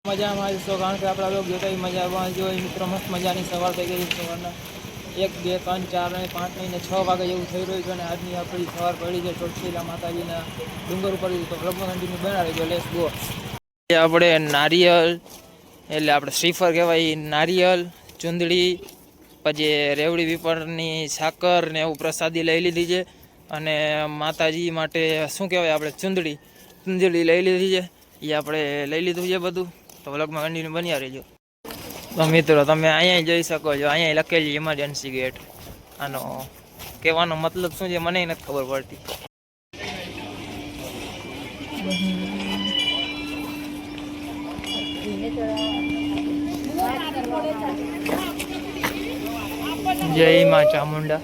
મજામાં આવીશો કારણ કે આપણા લોકો જોતા મજામાં જોઈએ મિત્રો. મસ્ત મજાની સવાર થઈ ગઈ છે. સવારના 1, 2, 3, 4 અને 5 અને 6 વાગે જેવું થઈ રહ્યું છે. અને આજની આપણી સવાર પડી છે ચોટીલા માતાજીના ડુંગર ઉપર. તો બ્લોગમાં કન્ટિન્યુ બનાવી દો. Let's go. આપણે નારિયેલ એટલે આપણે શ્રીફળ કહેવાય, નારિયેલ, ચુંદડી, પછી રેવડી વિપરની સાકર ને એવું પ્રસાદી લઈ લીધી છે. અને માતાજી માટે શું કહેવાય, આપણે ચુંદડી લઈ લીધી છે. એ આપણે લઈ લીધું છે બધું. તો વ્લોગમાં કન્ટિન્યુ બન્યા રહેજો. તો મિત્રો તમે અહીંયા જોઈ શકો છો, અહીંયા લખેલી ઇમરજન્સી ગેટ. આનો કહેવાનો મતલબ શું છે મને નથી ખબર પડતી. જય માં ચામુંડા.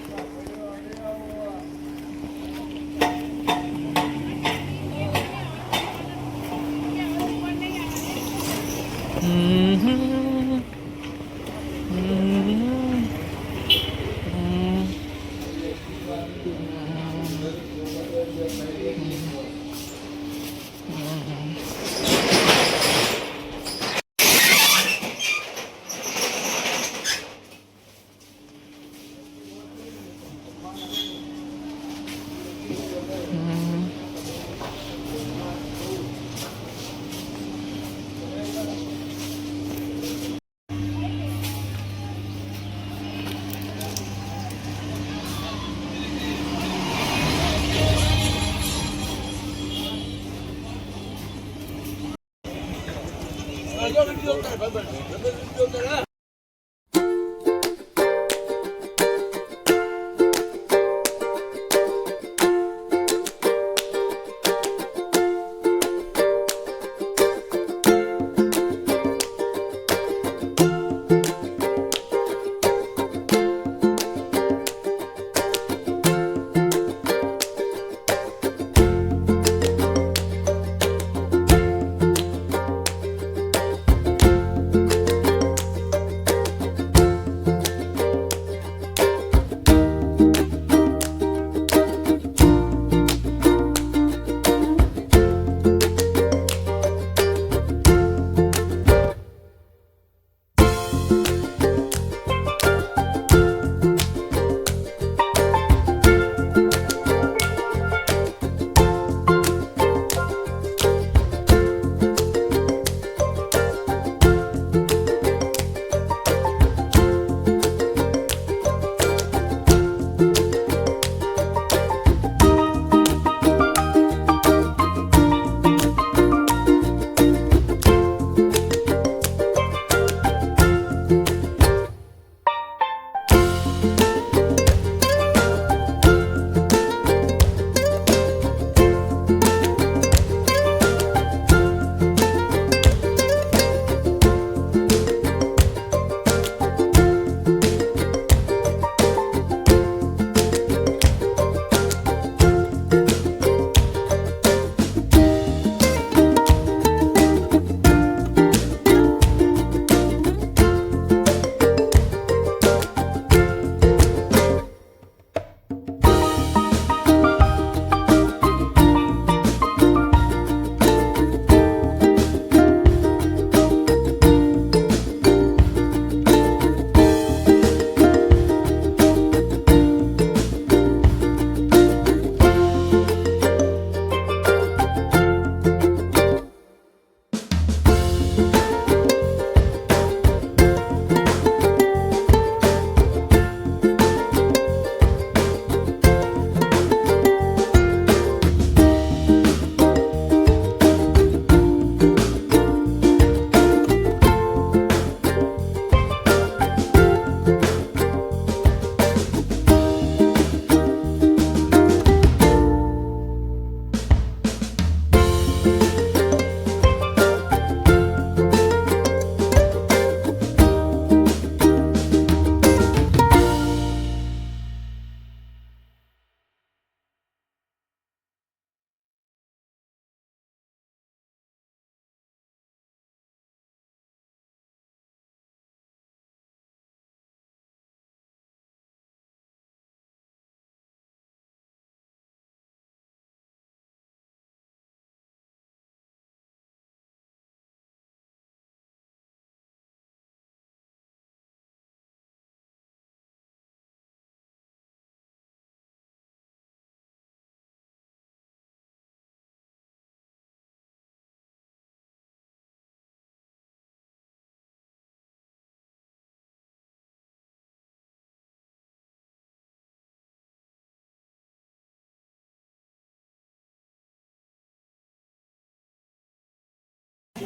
તો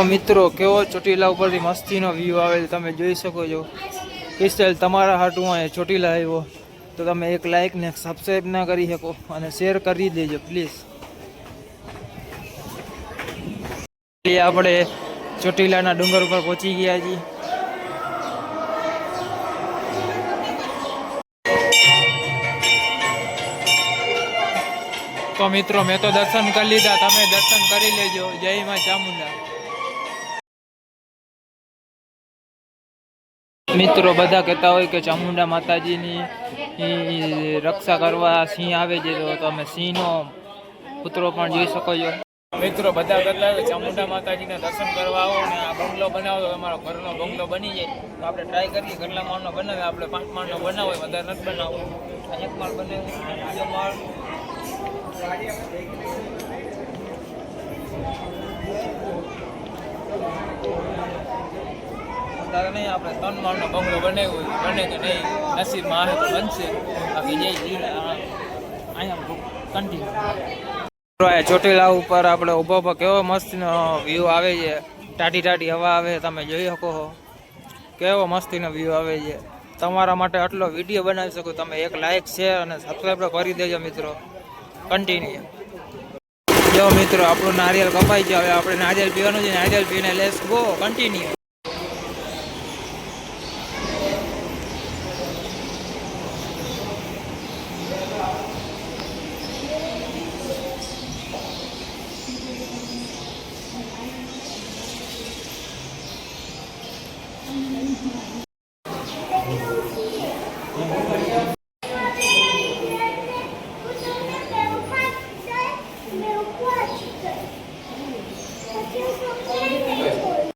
મિત્રો કેવો ચોટીલા ઉપરથી મસ્તીનો વ્યૂ આવે તમે જોઈ શકો છો. પિસ્તેલ તમારા હાટું અહીંયા ચોટીલા આવ્યો તો તમે એક લાઈક ને સબસ્ક્રાઈબ ના કરી શકો અને શેર કરી દેજો પ્લીઝ. આપણે ચોટીલાના ડુંગર ઉપર પહોંચી ગયા છીએ. તો મિત્રો મેં તો દર્શન કરી લીધા, તમે દર્શન કરી લેજો. જય માં ચામુંડા. મિત્રો બધા કહેતા હોય કે ચામુંડા માતાજીની રક્ષા કરવા સિંહ આવે છે, તો તમે સિંહનો પુત્રો પણ જોઈ શકો છો. મિત્રો બધા કહેતા હોય ચામુંડા માતાજીના દર્શન કરવા આવો ને આ બંગલો બનાવો તો તમારો ઘરનો બંગલો બની જાય. તો આપણે ટ્રાય કરીએ. કેટલા માળનો બનાવે? આપણે 5 માળનો બનાવો, વધારે નથી બનાવો. 1 માળ બનાવ્યો, બીજો માળ નહીં. આપણે 3 માળનો બંગલો બનાવ્યો, બને કે નહીં નસીબમાં આવે તો બનશે. બાકી જઈ અહીંયા કન્ટિન્યુ. ચોટીલા ઉપર આપણે ઊભો કેવો મસ્તીનો વ્યૂ આવે છે. ટાટી હવા આવે, તમે જોઈ શકો છો કેવો મસ્તીનો વ્યૂ આવે છે. તમારા માટે આટલો વિડીયો બનાવી શકું. તમે એક લાઈક શેર અને સબસ્ક્રાઈબ કરી દેજો મિત્રો. કન્ટિન્યુ. જો મિત્રો આપણું નારિયેલ કપાઈ છે. હવે આપણે નારિયેલ પીવાનું છે. નારિયેલ પીને લેટ્સ ગો. કન્ટિન્યુ.